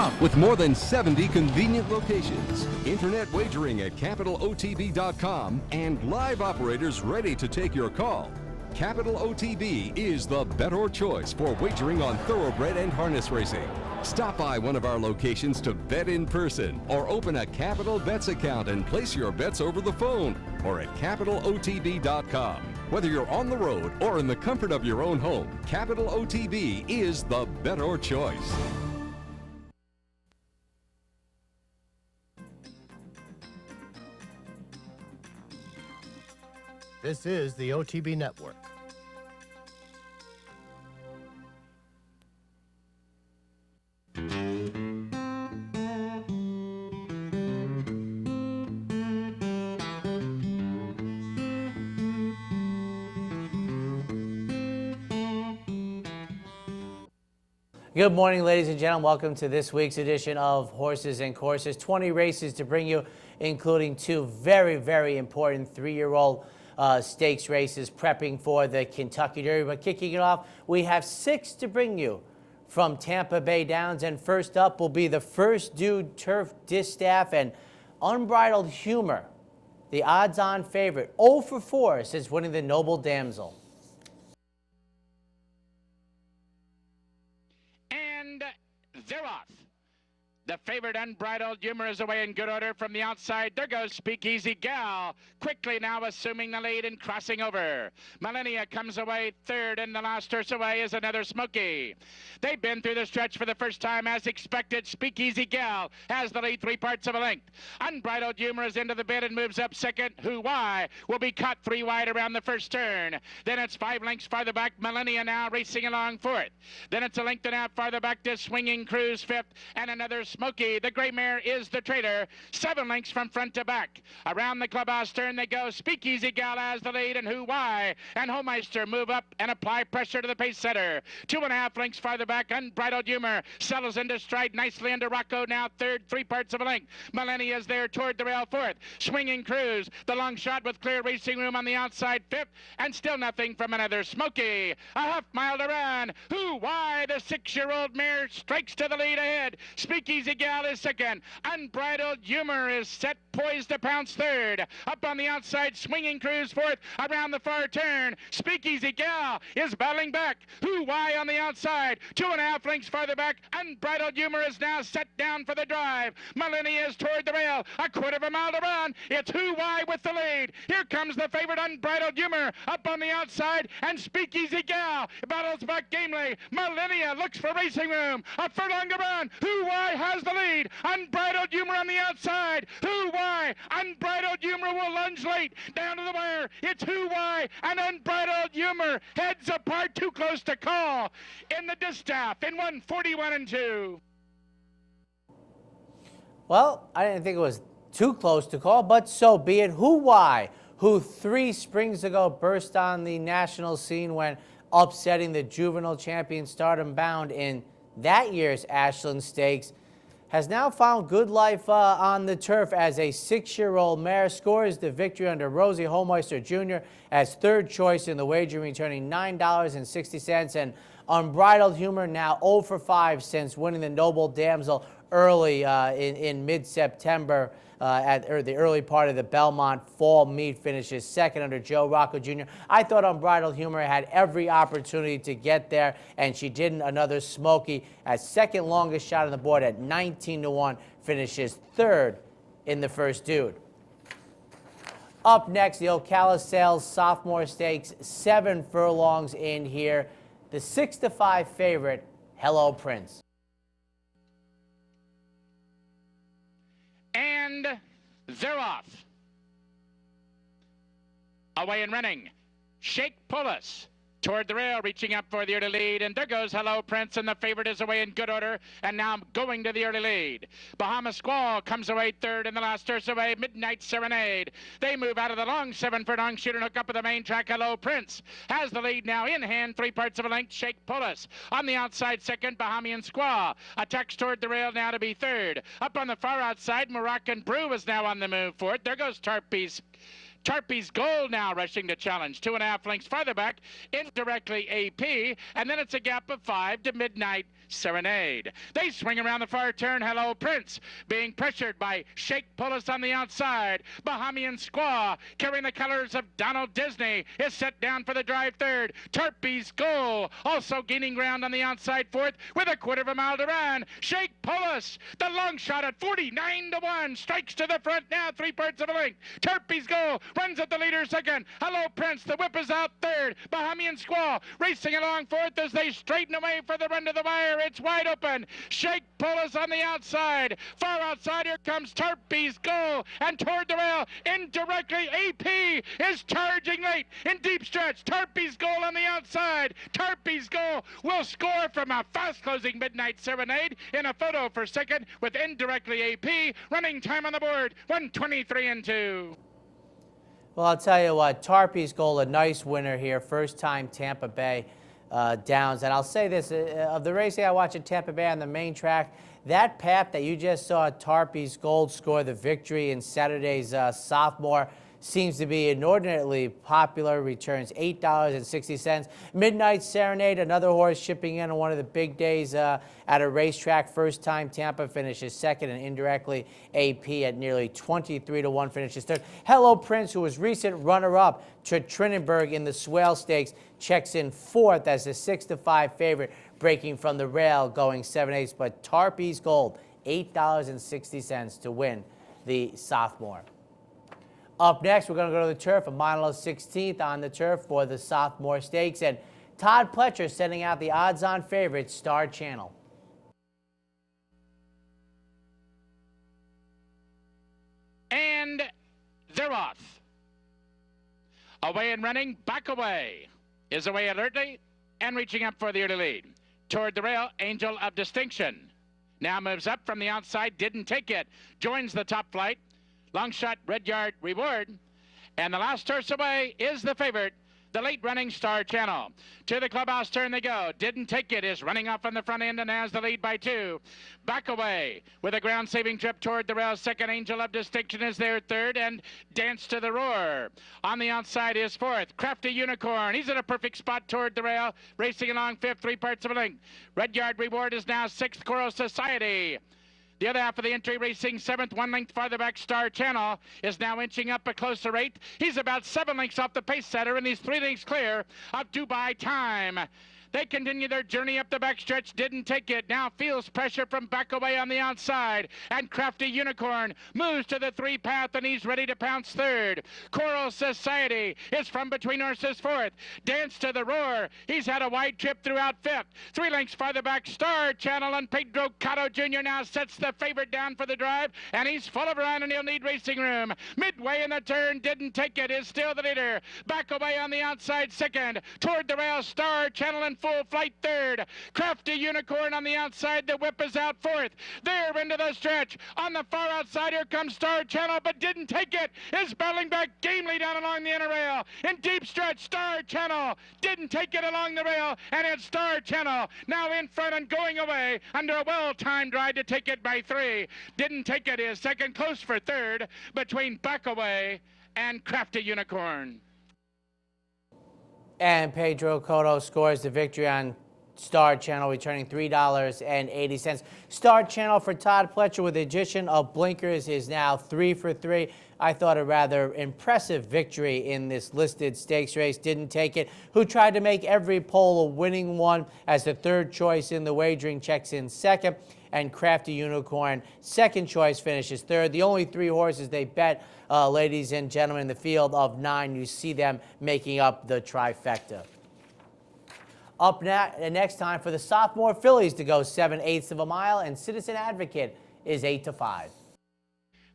capitalotb.com. With more than 70 convenient locations, internet wagering at capitalotb.com, and live operators ready to take your call, Capital OTB is the better choice for wagering on thoroughbred and harness racing. Stop by one of our locations to bet in person, or open a Capital Bets account and place your bets over the phone, or at capitalotb.com. Whether you're on the road or in the comfort of your own home, Capital OTB is the better choice. This is the OTB Network. Good morning, ladies and gentlemen. Welcome to this week's edition of Horses and Courses. 20 races to bring you, including two very, very important three-year-old stakes races prepping for the Kentucky Derby. But kicking it off, we have 6 to bring you from Tampa Bay Downs. And first up will be the First Dude Turf Distaff and Unbridled Humor, the odds-on favorite, 0 for 4 since winning the Noble Damsel. They're off. The favorite Unbridled Humor is away in good order from the outside. There goes Speakeasy Gal, quickly now assuming the lead and crossing over. Millennia comes away third, and the last horse away is Another Smoky. They've been through the stretch for the first time as expected. Speakeasy Gal has the lead 3 parts of a length. Unbridled Humor is into the bid and moves up second. Who Why will be caught 3 wide around the first turn. Then it's 5 lengths farther back. Millennia now racing along fourth. Then it's a length and a half farther back to Swinging Cruise fifth, and Another Smoky. The gray mare is the traitor. 7 lengths from front to back. Around the clubhouse turn they go. Speakeasy Gal has the lead, and Who Why and Homeister move up and apply pressure to the pace setter. 2.5 lengths farther back. Unbridled Humor settles into stride nicely into Rocco, now third, 3 parts of a length. Millennia is there toward the rail fourth. Swinging Cruise, the long shot with clear racing room on the outside fifth, and still nothing from Another Smoky. A half mile to run. Who Why, the 6-year-old mare, strikes to the lead ahead. Speakeasy Gal is second. Unbridled Humor is set, poised to pounce third. Up on the outside, Swinging Cruise fourth. Around the far turn, Speakeasy Gal is battling back. Who Why on the outside. 2.5 lengths farther back. Unbridled Humor is now set down for the drive. Millennia is toward the rail. A 1/4 mile to run. It's Who Why with the lead. Here comes the favorite Unbridled Humor up on the outside, and Speakeasy Gal battles back gamely. Millennia looks for racing room. A furlong to run. Who Why has the lead. Unbridled Humor on the outside. Who Why? Unbridled Humor will lunge late down to the wire. It's Who Why and Unbridled Humor heads apart, too close to call in the distaff in 1:41 and 2. Well, I didn't think it was too close to call, but so be it. Who Why, who 3 springs ago burst on the national scene when upsetting the juvenile champion Stardom Bound in that year's Ashland Stakes, has now found good life on the turf as a 6-year-old mare. Scores the victory under Rosie Homeister Jr. as third choice in the wager, returning $9.60. And Unbridled Humor now 0 for 5 since winning the Noble Damsel early in mid-September at the early part of the Belmont Fall Meet. Finishes second under Joe Rocco Jr. I thought Unbridled Humor had every opportunity to get there, and she didn't. Another Smoky, as second longest shot on the board at 19-1, finishes third in the First Dude. Up next, the Ocala Sales Sophomore Stakes, 7 furlongs in here. The 6-5 favorite, Hello Prince. And they're off. Away and running. Shake Pullus toward the rail, reaching up for the early lead, and there goes Hello Prince, and the favorite is away in good order, and now going to the early lead. Bahama Squall comes away third, and the last horse away, Midnight Serenade. They move out of the long 7 furlong shoot and hook up with the main track. Hello Prince has the lead now in hand, 3 parts of a length. Shake Pullus on the outside second. Bahamian Squall attacks toward the rail now to be third. Up on the far outside, Moroccan Brew is now on the move for it. There goes Tarpey's Gold now rushing to challenge. 2.5 lengths farther back, indirectly AP, and then it's a gap of 5 to Midnight Serenade. They swing around the far turn. Hello Prince being pressured by Shake Pulis on the outside. Bahamian Squaw carrying the colors of Donald Disney is set down for the drive third. Tarpey's Goal also gaining ground on the outside fourth with a quarter of a mile to run. Shake Pulis, the long shot at 49-1, strikes to the front now, 3/4 of a length. Tarpey's Goal runs at the leader second. Hello Prince, the whip is out third. Bahamian Squaw racing along fourth as they straighten away for the run to the wire. It's wide open. Shake Pulis on the outside. Far outside, here comes Tarpey's Goal. And toward the rail, indirectly, AP is charging late in deep stretch. Tarpey's Goal on the outside. Tarpey's Goal will score from a fast-closing Midnight Serenade in a photo for second with indirectly AP. Running time on the board, 1:23.2. Well, I'll tell you what, Tarpey's Goal, a nice winner here, first time Tampa Bay Downs. And I'll say this, of the racing I watch at Tampa Bay on the main track, that path that you just saw Tarpey's Gold score the victory in Saturday's sophomore seems to be inordinately popular, returns $8.60. Midnight Serenade, another horse shipping in on one of the big days at a racetrack. First time Tampa finishes second, and indirectly AP at nearly 23-1 finishes third. Hello Prince, who was recent runner-up to Trinenberg in the Swale Stakes, checks in fourth as the 6-5 favorite, breaking from the rail, going 7/8. But Tarpey's Gold, $8.60 to win the sophomore. Up next, we're going to go to the turf, a mile 16th on the turf for the sophomore stakes, and Todd Pletcher sending out the odds-on favorite, Star Channel. And they're off. Away and running, back away. Is away alertly and reaching up for the early lead. Toward the rail, Angel of Distinction. Now moves up from the outside, didn't take it. Joins the top flight. Long shot, Red Yard Reward. And the last horse away is the favorite, the late running Star Channel. To the clubhouse turn they go. Didn't take it, is running off on the front end and has the lead by 2. Back away with a ground saving trip toward the rail. Second, Angel of Distinction is there third, and Dance to the Roar. On the outside is fourth, Crafty Unicorn. He's in a perfect spot toward the rail, racing along fifth, 3/4 of a length. Red Yard Reward is now sixth, Coral Society. The other half of the entry racing seventh, 1 length farther back. Star Channel is now inching up a closer rate. He's about 7 lengths off the pace setter, and he's 3 lengths clear of Dubai Time. They continue their journey up the backstretch. Didn't take it. Now feels pressure from back away on the outside. And Crafty Unicorn moves to the 3 path, and he's ready to pounce third. Coral Society is from between horses fourth. Dance to the Roar. He's had a wide trip throughout fifth. 3 lengths farther back, Star Channel, and Pedro Cotto Jr. now sets the favorite down for the drive, and he's full of run, and he'll need racing room. Midway in the turn, Didn't take it, is still the leader. Back away on the outside second. Toward the rail, Star Channel in full flight third. Crafty Unicorn on the outside. The whip is out fourth. They're into the stretch. On the far outside, here comes Star Channel, but Didn't take it. Is battling back gamely down along the inner rail. In deep stretch, Star Channel. Didn't take it along the rail, and it's Star Channel now in front and going away under a well-timed ride to take it by 3. Didn't take it is second, close for third between Backaway and Crafty Unicorn. And Pedro Cotto scores the victory on Star Channel, returning $3.80. Star Channel for Todd Pletcher with the addition of blinkers is now 3 for 3. I thought a rather impressive victory in this listed stakes race. Didn't take it, who tried to make every pole a winning one as the third choice in the wagering, checks in second. And Crafty Unicorn, second choice, finishes third. The only 3 horses they bet, ladies and gentlemen, in the field of 9, you see them making up the trifecta. Up next time for the sophomore fillies to go 7/8 of a mile, and Citizen Advocate is 8 to 5.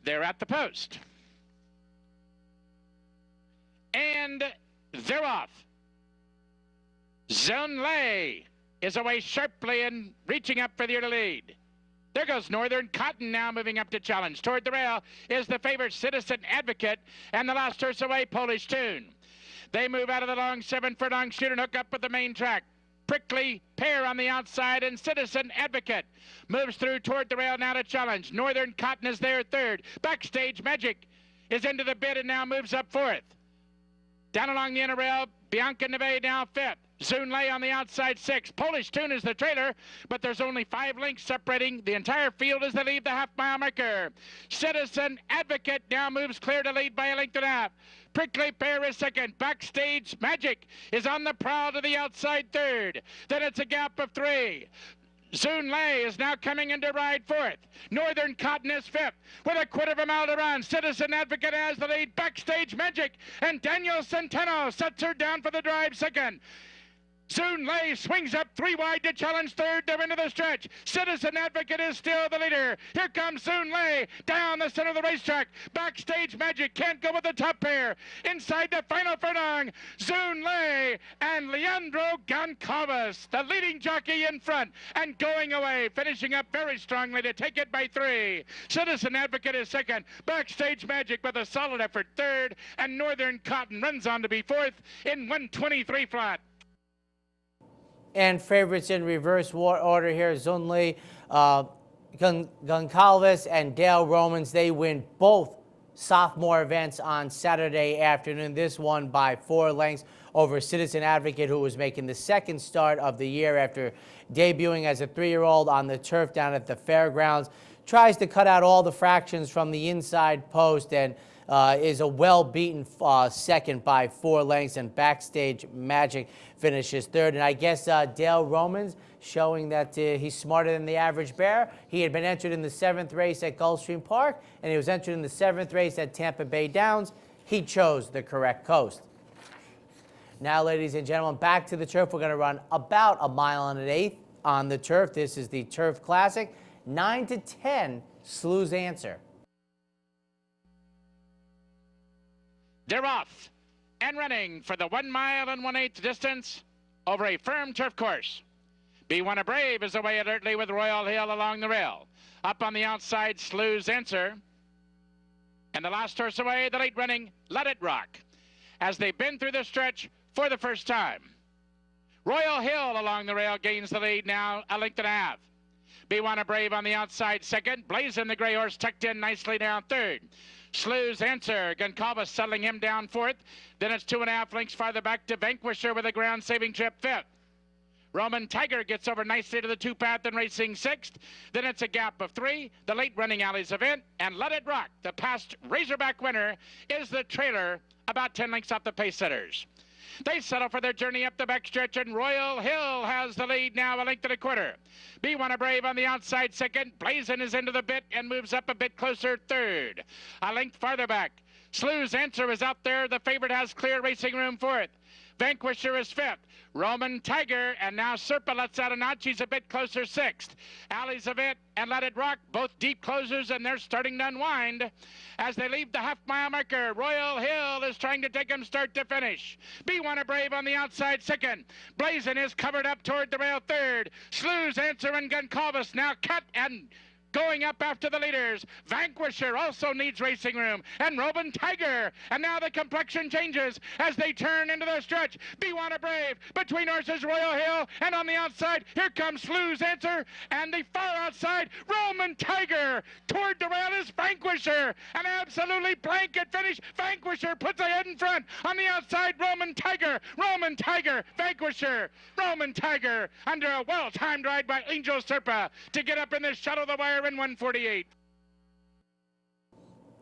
They're at the post. And they're off. Zone Lay is away sharply and reaching up for the early lead. There goes Northern Cotton now moving up to challenge. Toward the rail is the favorite Citizen Advocate, and the last horse away, Polish Tune. They move out of the long 7 furlong shoot and hook up with the main track. Prickly Pear on the outside, and Citizen Advocate moves through toward the rail now to challenge. Northern Cotton is there third. Backstage Magic is into the bid and now moves up fourth. Down along the inner rail, Bianca Neve now fifth. Zune Lay on the outside sixth. Polish Tune is the trailer, but there's only 5 lengths separating the entire field as they leave the half-mile marker. Citizen Advocate now moves clear to lead by a length and a half. Prickly Pear is second. Backstage Magic is on the prowl to the outside third. Then it's a gap of 3. Zune Lay is now coming into ride fourth. Northern Cotton is fifth with a quarter of a mile to run. Citizen Advocate has the lead. Backstage Magic and Daniel Centeno sets her down for the drive second. Zune Lay swings up 3 wide to challenge third. They're into the stretch. Citizen Advocate is still the leader. Here comes Zune Lay down the center of the racetrack. Backstage Magic can't go with the top pair. Inside the final furlong, Zune Lay and Leandro Goncalves, the leading jockey in front and going away, finishing up very strongly to take it by 3. Citizen Advocate is second. Backstage Magic with a solid effort third, and Northern Cotton runs on to be fourth in 123 flat. And favorites in reverse order here, Zune Lay, Goncalves, and Dale Romans. They win both sophomore events on Saturday afternoon. This one by 4 lengths over Citizen Advocate, who was making the second start of the year after debuting as a 3-year-old on the turf down at the fairgrounds. Tries to cut out all the fractions from the inside post and is a well-beaten second by 4 lengths, and Backstage Magic finishes third. And I guess Dale Romans showing that he's smarter than the average bear. He had been entered in the 7th race at Gulfstream Park, and he was entered in the 7th race at Tampa Bay Downs. He chose the correct coast. Now, ladies and gentlemen, back to the turf. We're going to run about 1 1/8 on the turf. This is the Turf Classic. 9 to 10, Slew's Answer. They're off and running for the 1 mile and 1/8 distance over a firm turf course. Be One a Brave is away alertly with Royal Hill along the rail. Up on the outside, Slew's Answer. And the last horse away, the late running Let It Rock, as they've been through the stretch for the first time. Royal Hill along the rail gains the lead now, a length and a half. Be One a Brave on the outside second. Blazing the gray horse tucked in nicely down third. Slew's Answer, Goncalves settling him down fourth. Then it's 2.5 lengths farther back to Vanquisher with a ground-saving trip fifth. Roman Tiger gets over nicely to the 2-path and racing sixth. Then it's a gap of 3. The late running Alley's Event and Let It Rock, the past Razorback winner, is the trailer about 10 lengths off the pace setters. They settle for their journey up the backstretch, and Royal Hill has the lead now, a length and a quarter. Be One a Brave on the outside second. Blazin is into the bit and moves up a bit closer third. A length farther back, Slew's Answer is out there. The favorite has clear racing room fourth. Vanquisher is fifth. Roman Tiger, and now Serpa lets out a notch. He's a bit closer sixth. Alley's Event and Let It Rock, both deep closers, and they're starting to unwind as they leave the half-mile marker. Royal Hill is trying to take them start to finish. Be One a Brave on the outside second. Blazin is covered up toward the rail third. Slew's Answer and Goncalves now cut and going up after the leaders. Vanquisher also needs racing room, and Roman Tiger. And now the complexion changes as they turn into the stretch. Be One a Brave between horses Royal Hill, and on the outside, here comes Slew's Answer, and the far outside, Roman Tiger. Toward the rail is Vanquisher. An absolutely blanket finish. Vanquisher puts ahead in front. On the outside, Roman Tiger. Roman Tiger, Vanquisher. Roman Tiger under a well-timed ride by Angel Serpa to get up in this shuttle the wire in 148.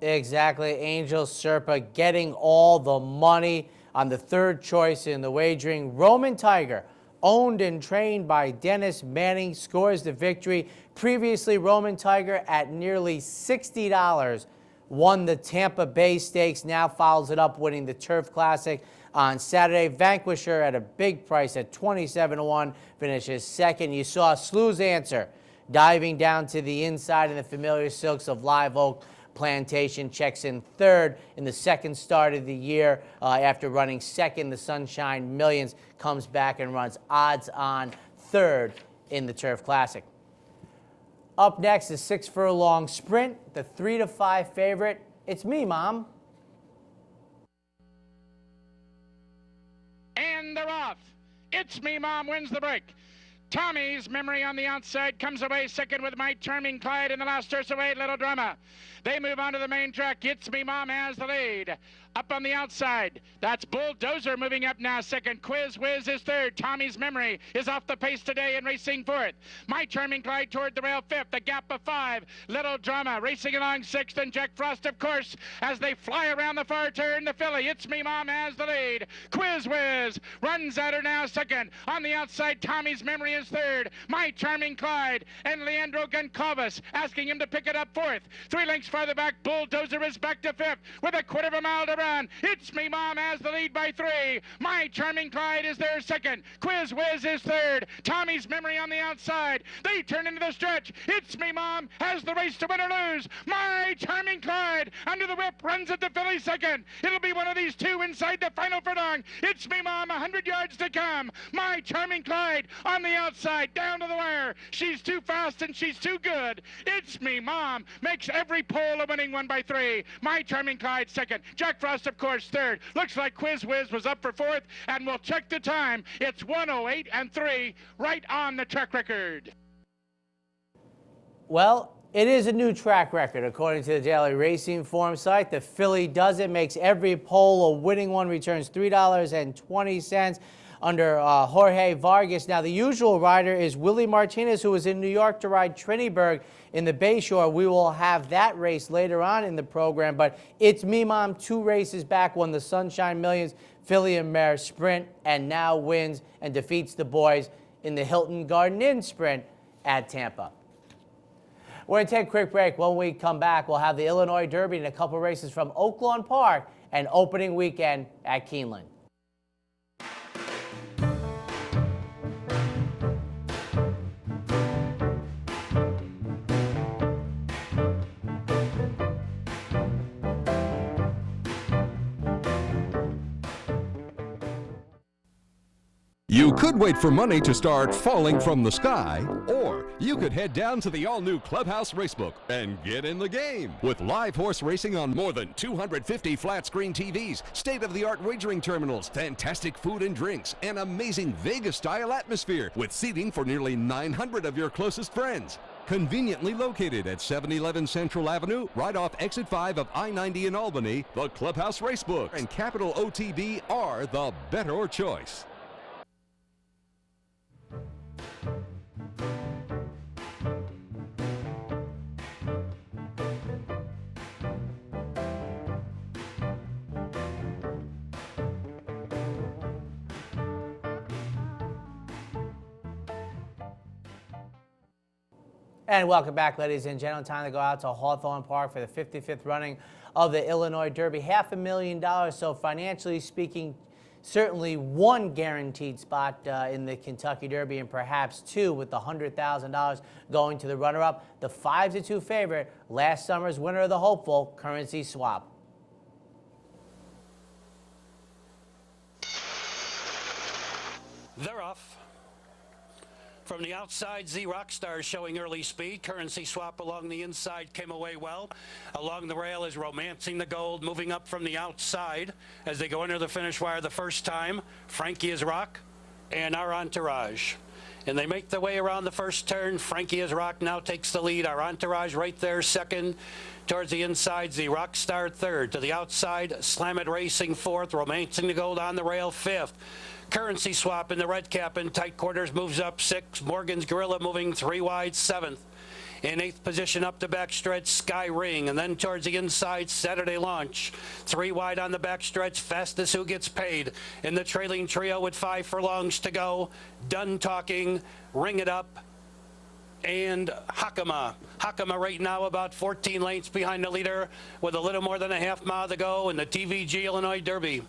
Exactly. Angel Serpa getting all the money on the third choice in the wagering. Roman Tiger, owned and trained by Dennis Manning, scores the victory. Previously, Roman Tiger at nearly $60 won the Tampa Bay Stakes. Now follows it up winning the Turf Classic on Saturday. Vanquisher at a big price at 27-1 finishes second. You saw Slew's Answer diving down to the inside in the familiar silks of Live Oak Plantation, checks in third in the second start of the year after running second. The Sunshine Millions comes back and runs odds on third in the Turf Classic. Up next is 6 Furlong Sprint, the 3 to 5 favorite. It's Me, Mom. And they're off. It's Me, Mom wins the break. Tommy's Memory on the outside comes away second with My Charming Clyde in the last horse away, Little Drama. They move on to the main track. It's Me Mom has the lead. Up on the outside, that's Bulldozer moving up now second. Quiz Whiz is third. Tommy's Memory is off the pace today and racing fourth. My Charming Clyde toward the rail fifth. A gap of 5. Little Drama racing along sixth. And Jack Frost, of course, as they fly around the far turn. The filly, It's Me Mom has the lead. Quiz Whiz runs at her now second. On the outside, Tommy's Memory is third. My Charming Clyde and Leandro Goncalves asking him to pick it up fourth. 3 lengths farther back, Bulldozer is back to fifth with a quarter of a mile to run. It's Me Mom has the lead by 3. My Charming Clyde is there second. Quiz Whiz is third. Tommy's Memory on the outside. They turn into the stretch. It's Me Mom has the race to win or lose. My Charming Clyde under the whip runs at the filly second. It'll be one of these two inside the final furlong. It's Me Mom, 100 yards to come. My Charming Clyde on the outside, down to the wire. She's too fast and she's too good. It's Me Mom makes every pole a winning one by 3. My Charming Clyde second. Jack Frost, of course, third. Looks like Quiz Whiz was up for fourth, and we'll check the time. It's 1:08 and 3, right on the track record. Well, it is a new track record, according to the Daily Racing Form site. The filly does it, makes every pole a winning one, returns $3.20 under Jorge Vargas. Now, the usual rider is Willie Martinez, who was in New York to ride Triniberg in the Bayshore. We will have that race later on in the program, but It's Me Mom 2 races back, won the Sunshine Millions filly and mare sprint, and now wins and defeats the boys in the Hilton Garden Inn sprint at Tampa. We're going to take a quick break. When we come back, we'll have the Illinois Derby and a couple races from Oaklawn Park and opening weekend at Keeneland. You could wait for money to start falling from the sky, or you could head down to the all-new Clubhouse Racebook and get in the game. With live horse racing on more than 250 flat-screen TVs, state-of-the-art wagering terminals, fantastic food and drinks, and amazing Vegas-style atmosphere with seating for nearly 900 of your closest friends. Conveniently located at 711 Central Avenue, right off Exit 5 of I-90 in Albany, the Clubhouse Racebook and Capital OTB are the better choice. And welcome back, ladies and gentlemen. Time to go out to Hawthorne Park for the 55th running of the Illinois Derby. $500,000, so financially speaking, certainly one guaranteed spot in the Kentucky Derby, and perhaps two, with the $100,000 going to the runner-up. The 5-2 favorite, last summer's winner of the hopeful, Currency Swap. They're off. From the outside, Z Rockstar showing early speed. Currency Swap along the inside came away well. Along the rail is Romancing the Gold, moving up from the outside as they go under the finish wire the first time. Frankie is Rock and Our Entourage. And they make their way around the first turn. Frankie is Rock now takes the lead. Our Entourage right there second. Towards the inside, Z Rockstar third. To the outside, Slam It Racing fourth. Romancing the Gold on the rail fifth. Currency Swap in the red cap in tight quarters moves up 6. Morgan's Gorilla moving 3 wide 7th. In 8th position up the backstretch, Sky Ring. And then towards the inside, Saturday Launch. 3 wide on the backstretch, Fastest Who Gets Paid. In the trailing trio with 5 furlongs to go. Done Talking, Ring It Up, and Hakama. Hakama right now about 14 lengths behind the leader with a little more than a half mile to go in the TVG Illinois Derby.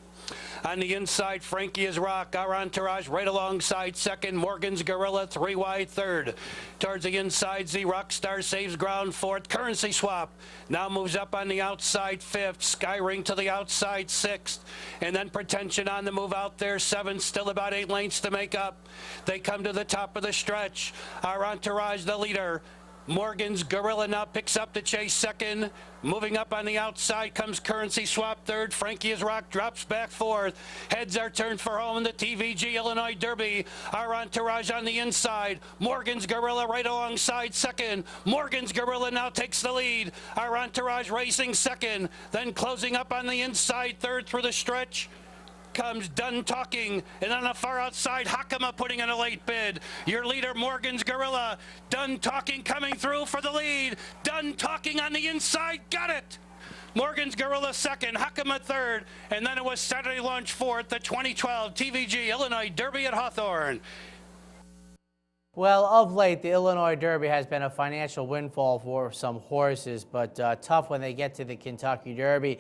On the inside, Frankie is Rock. Our Entourage right alongside second. Morgan's Gorilla 3 wide third. Towards the inside, Z Rockstar saves ground fourth. Currency Swap now moves up on the outside fifth. Sky Ring to the outside sixth. And then Pretension on the move out there seventh. Still about 8 lengths to make up. They come to the top of the stretch. Our Entourage the leader. Morgan's Gorilla now picks up the chase second. Moving up on the outside comes Currency Swap third. Frankie is Rock drops back fourth. Heads are turned for home in the TVG Illinois Derby. Our entourage on the inside. Morgan's Gorilla right alongside second. Morgan's Gorilla now takes the lead. Our entourage racing second. Then closing up on the inside third through the stretch comes Done Talking, and on the far outside, Hakama putting in a late bid. Your leader, Morgan's Gorilla. Done Talking coming through for the lead. Done Talking on the inside, got it. Morgan's Gorilla second, Hakama third, and then it was Saturday Launch fourth, the 2012 TVG Illinois Derby at Hawthorne. Well, of late, the Illinois Derby has been a financial windfall for some horses, but tough when they get to the Kentucky Derby.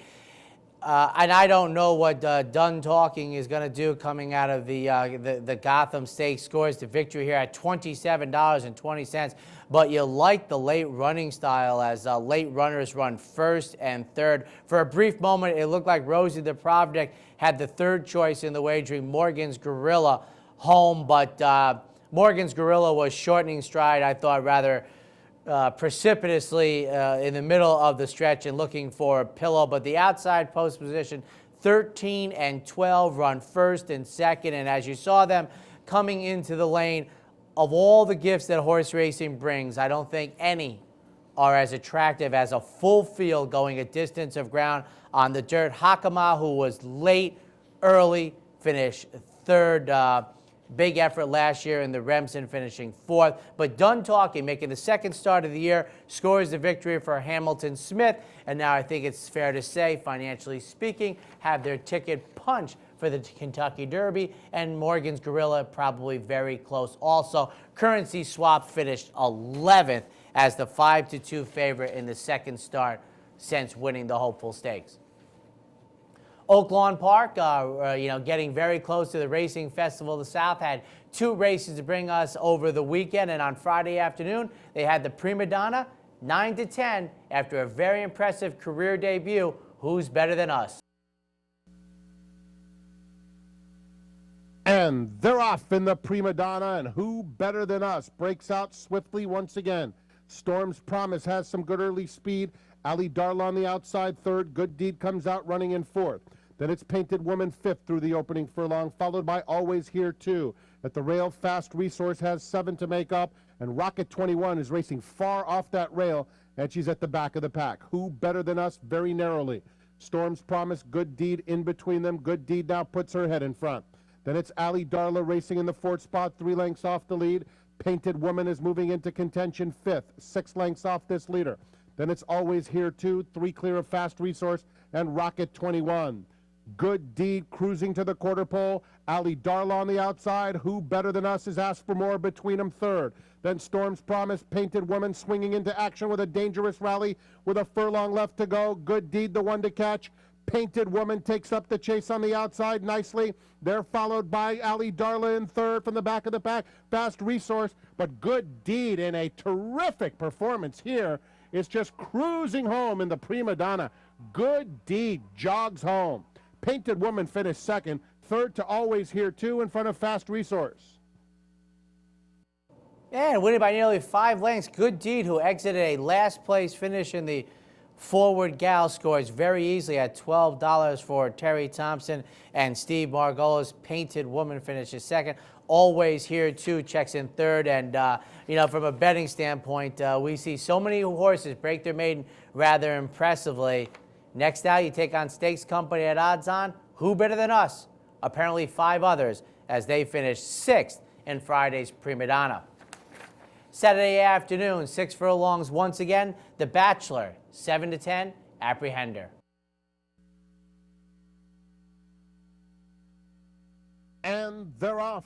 And I don't know what Done Talking is going to do coming out of the Gotham Stakes. Scores the victory here at $27.20. But you like the late running style as late runners run first and third. For a brief moment, it looked like Rosie the Provnick had the third choice in the wagering, Morgan's Gorilla, home. But Morgan's Gorilla was shortening stride, I thought, rather precipitously in the middle of the stretch and looking for a pillow. But the outside post position, 13 and 12, run first and second. And as you saw them coming into the lane, of all the gifts that horse racing brings, I don't think any are as attractive as a full field going a distance of ground on the dirt. Hakama, who was late, early, finished third. Big effort last year in the Remsen, finishing fourth. But Done Talking, making the second start of the year, scores the victory for Hamilton Smith. And now I think it's fair to say, financially speaking, have their ticket punched for the Kentucky Derby. And Morgan's Gorilla probably very close also. Currency Swap finished 11th as the 5-2 favorite in the second start since winning the Hopeful Stakes. Oak Lawn Park, getting very close to the Racing Festival of the South, had two races to bring us over the weekend. And on Friday afternoon, they had the Prima Donna, 9-10, after a very impressive career debut. Who's Better Than Us? And they're off in the Prima Donna, and Who Better Than Us breaks out swiftly once again. Storm's Promise has some good early speed. Ali Darla on the outside third. Good Deed comes out running in fourth. Then it's Painted Woman fifth through the opening furlong, followed by Always Here Too. At the rail, Fast Resource has 7 to make up, and Rocket 21 is racing far off that rail, and she's at the back of the pack. Who Better Than Us very narrowly. Storm's Promise, Good Deed in between them. Good Deed now puts her head in front. Then it's Ali Darla racing in the fourth spot, 3 lengths off the lead. Painted Woman is moving into contention fifth, 6 lengths off this leader. Then it's Always Here Too, 3 clear of Fast Resource, and Rocket 21. Good Deed cruising to the quarter pole. Ali Darla on the outside. Who Better Than Us is asked for more between them third. Then Storm's Promise, Painted Woman swinging into action with a dangerous rally with a furlong left to go. Good Deed the one to catch. Painted Woman takes up the chase on the outside nicely. They're followed by Ali Darla in third from the back of the pack. Fast Resource, but Good Deed in a terrific performance here is just cruising home in the Prima Donna. Good Deed jogs home. Painted Woman finished second. Third to Always Here Too in front of Fast Resource. And winning by nearly 5 lengths, Good Deed, who exited a last place finish in the Forward Gal, scores very easily at $12 for Terry Thompson, and Steve Margola's Painted Woman finishes second. Always Here Too checks in third. And from a betting standpoint, we see so many horses break their maiden rather impressively. Next out, you take on Stakes Company at odds on. Who Better Than Us? Apparently 5 others as they finish 6th in Friday's Prima Donna. Saturday afternoon, 6 furlongs once again. The Bachelor, 7-10, Apprehender. And they're off.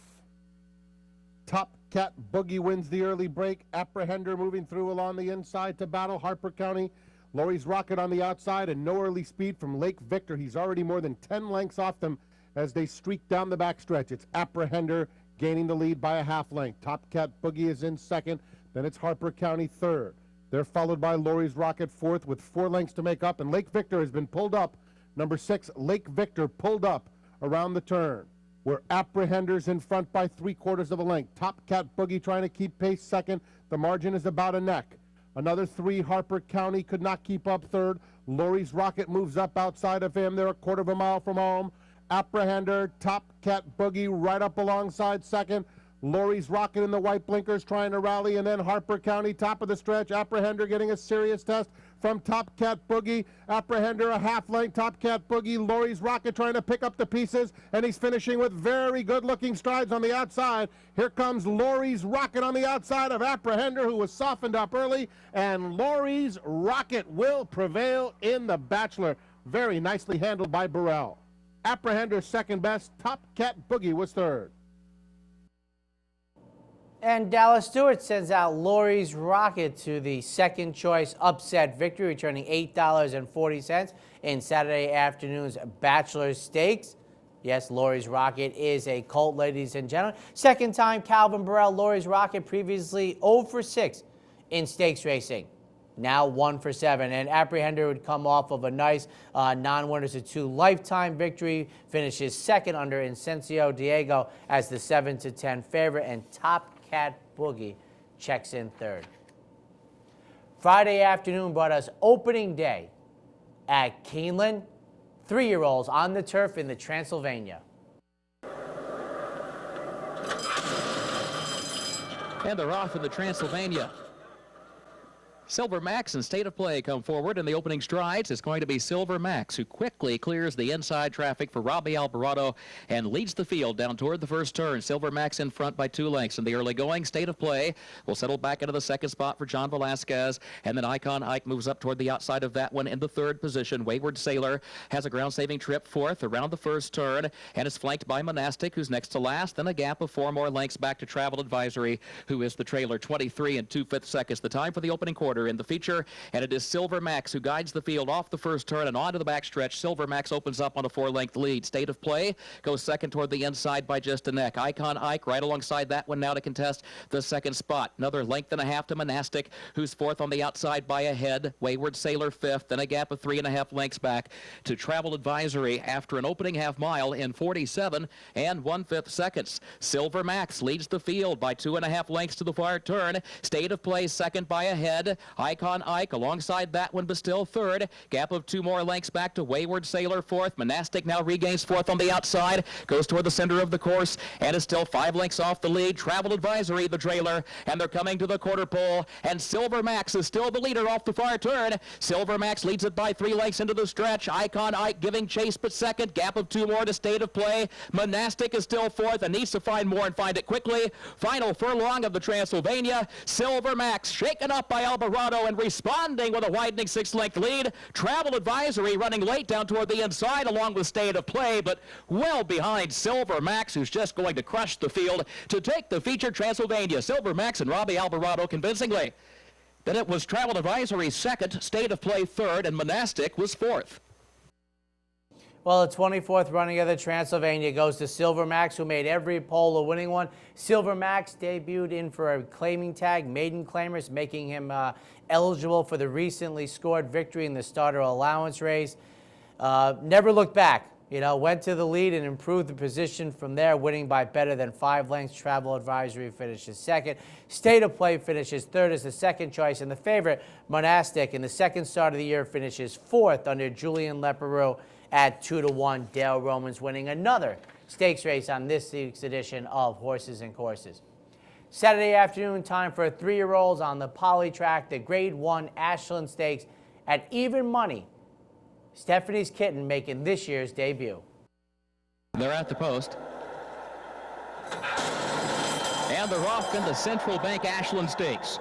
Top Cat Boogie wins the early break. Apprehender moving through along the inside to battle Harper County. Lori's Rocket on the outside, and no early speed from Lake Victor. He's already more than 10 lengths off them as they streak down the backstretch. It's Apprehender gaining the lead by a half length. Top Cat Boogie is in second. Then it's Harper County third. They're followed by Lori's Rocket fourth with 4 lengths to make up, and Lake Victor has been pulled up. Number 6, Lake Victor pulled up around the turn. Where Apprehender's in front by 3/4 of a length. Top Cat Boogie trying to keep pace second. The margin is about a neck. Another 3, Harper County could not keep up third. Lori's Rocket moves up outside of him. They're a quarter of a mile from home. Apprehender, Top Cat Boogie right up alongside second. Lori's Rocket in the white blinkers trying to rally, and then Harper County top of the stretch. Apprehender getting a serious test from Top Cat Boogie. Apprehender a half length. Top Cat Boogie. Lori's Rocket trying to pick up the pieces, and he's finishing with very good looking strides on the outside. Here comes Lori's Rocket on the outside of Apprehender, who was softened up early, and Lori's Rocket will prevail in the Bachelor. Very nicely handled by Burrell. Apprehender second best. Top Cat Boogie was third. And Dallas Stewart sends out Lori's Rocket to the second choice upset victory, returning $8.40 in Saturday afternoon's Bachelor Stakes. Yes, Lori's Rocket is a colt, ladies and gentlemen. Second time Calvin Burrell, Lori's Rocket, previously 0 for 6 in stakes racing. Now 1 for 7. And Apprehender would come off of a nice non-winners of 2 lifetime victory. Finishes second under Incencio Diego as the 7-10 favorite. And Top Cat Boogie checks in third. Friday afternoon brought us opening day at Keeneland. 3-year-olds on the turf in the Transylvania. And they're off in the Transylvania. Silver Max and State of Play come forward in the opening strides. It's going to be Silver Max who quickly clears the inside traffic for Robbie Alvarado and leads the field down toward the first turn. Silver Max in front by 2 lengths in the early going. State of Play will settle back into the second spot for John Velasquez, and then Icon Ike moves up toward the outside of that one in the third position. Wayward Sailor has a ground-saving trip fourth around the first turn and is flanked by Monastic, who's next to last. Then a gap of 4 more lengths back to Travel Advisory, who is the trailer. 23 2/5 seconds. The time for the opening quarter in the feature, and it is Silver Max who guides the field off the first turn and onto the backstretch. Silver Max opens up on a 4-length lead. State of Play goes second toward the inside by just a neck. Icon Ike right alongside that one now to contest the second spot. Another length and a half to Monastic, who's fourth on the outside by a head. Wayward Sailor fifth, then a gap of 3.5 lengths back to Travel Advisory after an opening half mile in 47 1/5 seconds. Silver Max leads the field by 2.5 lengths to the far turn. State of Play second by a head. Icon Ike alongside that one, but still third. Gap of 2 more lengths back to Wayward Sailor fourth. Monastic now regains fourth on the outside, goes toward the center of the course, and is still 5 lengths off the lead. Travel Advisory, the trailer, and they're coming to the quarter pole, and Silver Max is still the leader off the far turn. Silver Max leads it by 3 lengths into the stretch. Icon Ike giving chase but second. Gap of 2 more to State of Play. Monastic is still fourth and needs to find more and find it quickly. Final furlong of the Transylvania. Silver Max shaken up by Alvarado and responding with a widening 6-length lead. Travel Advisory running late down toward the inside along with State of Play, but well behind Silver Max, who's just going to crush the field to take the feature. Transylvania, Silver Max and Robbie Alvarado convincingly. Then it was Travel Advisory second, State of Play third, and Monastic was fourth. Well, the 24th running of the Transylvania goes to Silver Max, who made every pole a winning one. Silver Max debuted in for a claiming tag, maiden claimers, making him eligible for the recently scored victory in the starter allowance race. Never looked back. Went to the lead and improved the position from there, winning by better than 5 lengths. Travel Advisory finishes second. State of Play finishes third as the second choice, and the favorite, Monastic, in the second start of the year, finishes fourth under Julian Leperoux at 2-1. Dale Romans winning another stakes race on this week's edition of Horses and Courses. Saturday afternoon, time for 3-year-olds on the Poly Track, the Grade 1 Ashland Stakes at even money. Stephanie's Kitten making this year's debut. They're at the post. And they're off in the Central Bank Ashland Stakes.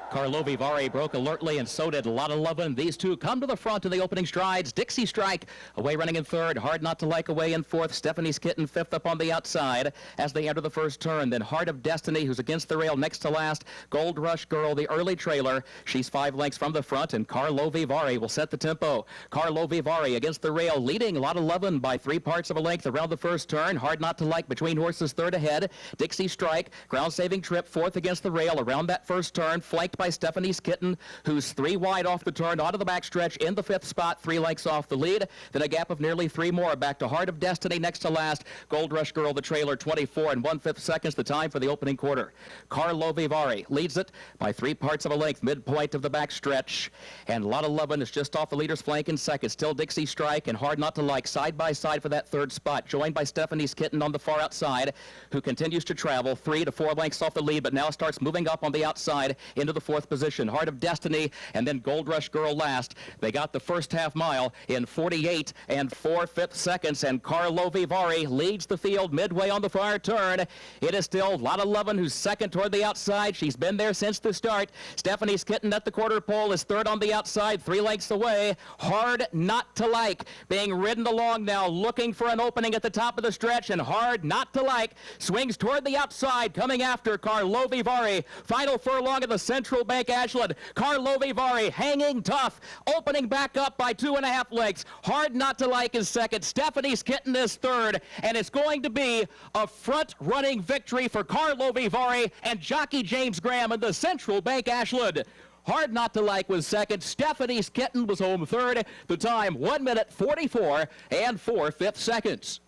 Carlo Vivari broke alertly, and so did Lotta Lovin. These two come to the front in the opening strides. Dixie Strike away running in third. Hard Not to Like away in fourth. Stephanie's Kitten fifth up on the outside as they enter the first turn. Then Heart of Destiny, who's against the rail next to last. Gold Rush Girl, the early trailer. She's 5 lengths from the front, and Carlo Vivari will set the tempo. Carlo Vivari against the rail, leading Lotta Lovin by 3 parts of a length around the first turn. Hard Not to Like between horses, third ahead. Dixie Strike, ground-saving trip, fourth against the rail around that first turn, flanked flanked by Stephanie's Kitten, who's 3 wide off the turn onto the backstretch in the 5th spot, 3 lengths off the lead. Then a gap of nearly 3 more back to Heart of Destiny next to last. Gold Rush Girl, the trailer, 24 1/5 seconds, the time for the opening quarter. Carlo Vivari leads it by 3 parts of a length, midpoint of the backstretch. And Lotta Lovin is just off the leader's flank in second. Still Dixie Strike and Hard Not to Like side by side for that 3rd spot, joined by Stephanie's Kitten on the far outside, who continues to travel 3 to 4 lengths off the lead, but now starts moving up on the outside into the 4th position. Heart of Destiny and then Gold Rush Girl last. They got the first half mile in 48 4/5 seconds, and Carlo Vivari leads the field midway on the far turn. It is still Lotta Lovin who's second toward the outside. She's been there since the start. Stephanie's Kitten at the quarter pole is 3rd on the outside, 3 lengths away. Hard Not to Like being ridden along now, looking for an opening at the top of the stretch, and Hard Not to Like swings toward the outside, coming after Carlo Vivari. Final furlong of the Central Bank Ashland. Carlo Vivari hanging tough, opening back up by 2.5 lengths. Hard Not to Like is second. Stephanie's Kitten is 3rd, and it's going to be a front-running victory for Carlo Vivari and jockey James Graham in the Central Bank Ashland. Hard Not to Like was second. Stephanie's Kitten was home 3rd. The time 1 minute 44 4/5 seconds.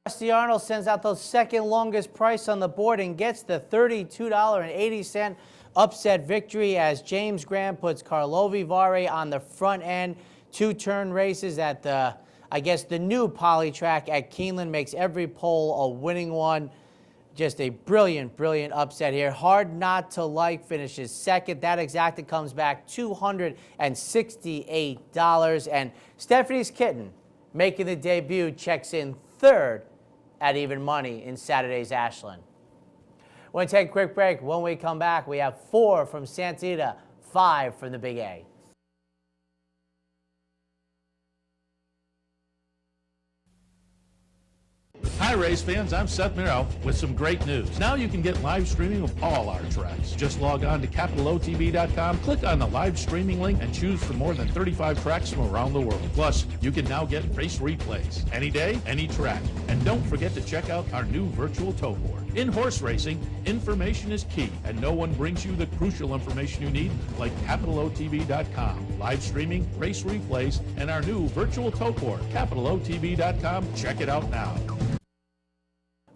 Rusty Arnold sends out the second longest price on the board and gets the $32.80 upset victory as James Graham puts Carlo Vivari on the front end. 2-turn races at the, I guess, the new poly track at Keeneland makes every pole a winning one. Just a brilliant, brilliant upset here. Hard Not to Like finishes second. That exactly comes back $268. And Stephanie's Kitten, making the debut, checks in 3rd at even money in Saturday's Ashland. We're going to take a quick break. When we come back, we have 4 from Santa Anita, 5 from the Big A. Hi race fans, I'm Seth Merrill with some great news. Now you can get live streaming of all our tracks. Just log on to CapitalOTB.com, click on the live streaming link, and choose from more than 35 tracks from around the world. Plus, you can now get race replays, any day, any track. And don't forget to check out our new virtual tote board. In horse racing, information is key, and no one brings you the crucial information you need like CapitalOTB.com. Live streaming, race replays, and our new virtual tote board. CapitalOTB.com. Check it out now.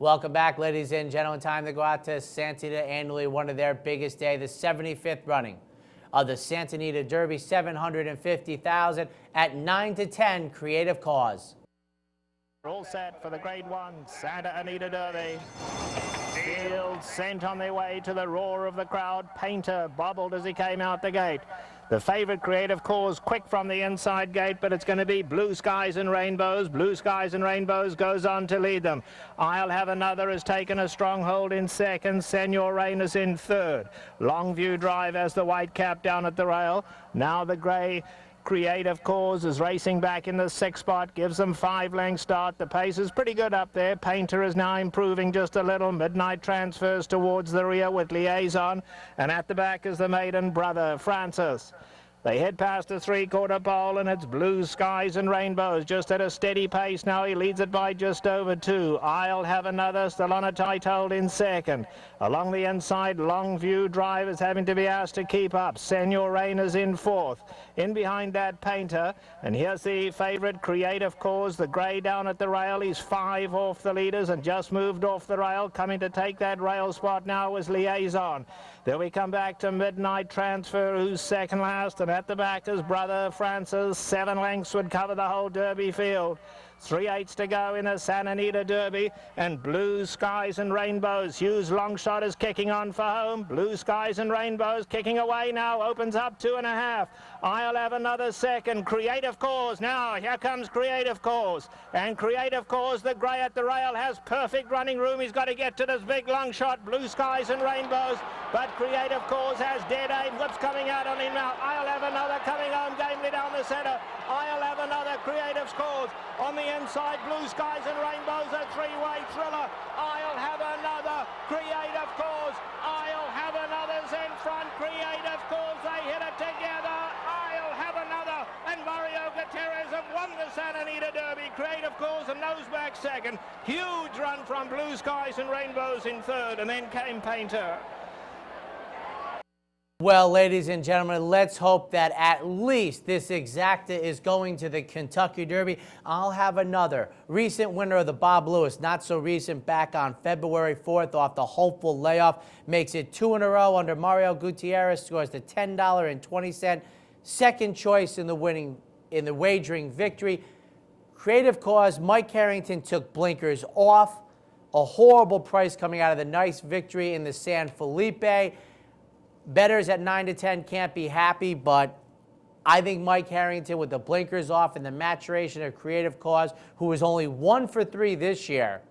Welcome back, ladies and gentlemen. Time to go out to Santa Anita annually, one of their biggest day, the 75th running of the Santa Anita Derby, $750,000 at 9 to 10, Creative Cause. We're all set for the Grade 1 Santa Anita Derby. Field sent on their way to the roar of the crowd. Painter bobbled as he came out the gate. The favorite Creative Cause quick from the inside gate, but it's going to be Blue Skies and Rainbows. Blue Skies and Rainbows goes on to lead them. I'll Have Another has taken a stronghold in second. Senor Rain is in 3rd. Longview Drive as the white cap down at the rail. Now the grey Creative Cause is racing back in the 6th spot, gives them 5-length start. The pace is pretty good up there. Painter is now improving just a little. Midnight transfers towards the rear with Liaison, and at the back is the maiden Brother Francis. They head past the 3/4 pole, and it's Blue Skies and Rainbows just at a steady pace now. He leads it by just over 2. I'll Have Another, still on a tight hold in second. Along the inside, Longview Drive is having to be asked to keep up. Senor Rain is in 4th. In behind that, Painter. And here's the favorite Creative Cause, the grey down at the rail. He's 5 off the leaders and just moved off the rail. Coming to take that rail spot now is Liaison. Then we come back to Midnight Transfer, who's second last, and at the back is Brother Francis. 7 lengths would cover the whole Derby field. 3/8 to go in a Santa Anita Derby, and Blue Skies and Rainbows. Hughes Longshot is kicking on for home. Blue Skies and Rainbows kicking away now, opens up 2.5. I'll Have Another second. Creative Cause now, here comes Creative Cause, and Creative Cause, the grey at the rail, has perfect running room. He's got to get to this big long shot, Blue Skies and Rainbows, but Creative Cause has dead aim. Whips coming out on him now. I'll Have Another coming home gamely down the centre. I'll Have Another. Creative Cause on the inside. Blue Skies and Rainbows, a 3-way thriller. I'll Have Another. Creative Cause. I'll Have Another's in front. Creative Cause, they hit it together. I'll Have Another and Mario Gutierrez have won the Santa Anita Derby. Creative Cause and nose back second. Huge run from Blue Skies and Rainbows in 3rd, and then came Painter. Well, ladies and gentlemen, let's hope that at least this exacta is going to the Kentucky Derby. I'll have another recent winner of the Bob Lewis, not so recent, back on February 4th off the hopeful layoff. Makes it 2 in a row under Mario Gutierrez, scores the $10.20. Second choice in the wagering victory. Creative Cause, Mike Harrington took blinkers off. A horrible price coming out of the nice victory in the San Felipe. Bettors at 9 to 10 can't be happy, but I think Mike Harrington with the blinkers off and the maturation of Creative Cause, who was only 1 for 3 this year,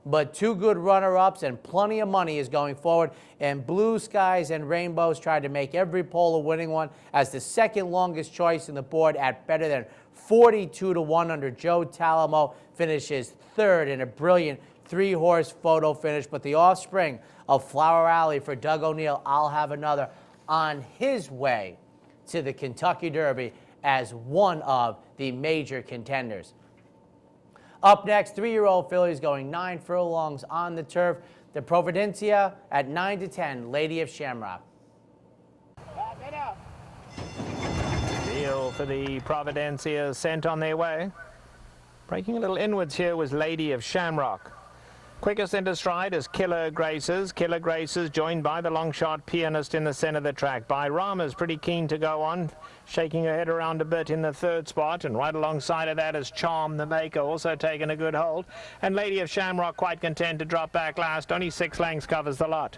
but 2 good runner-ups and plenty of money is going forward. And Blue Skies and Rainbows tried to make every poll a winning one as the second longest choice in the board at better than 42 to 1 under Joe Talamo, finishes third in a brilliant 3-horse photo finish. But the offspring of Flower Alley for Doug O'Neill, I'll have another, on his way to the Kentucky Derby as one of the major contenders. Up next, 3-year-old fillies going 9 furlongs on the turf. The Providencia at 9 to 10, Lady of Shamrock. Deal for the Providencia, sent on their way. Breaking a little inwards here was Lady of Shamrock. Quickest into stride is Killer Graces. Killer Graces joined by the long shot Pianist in the center of the track. By Rama's pretty keen to go on, shaking her head around a bit in the third spot. And right alongside of that is Charm the Maker, also taking a good hold. And Lady of Shamrock quite content to drop back last. Only 6 lengths covers the lot.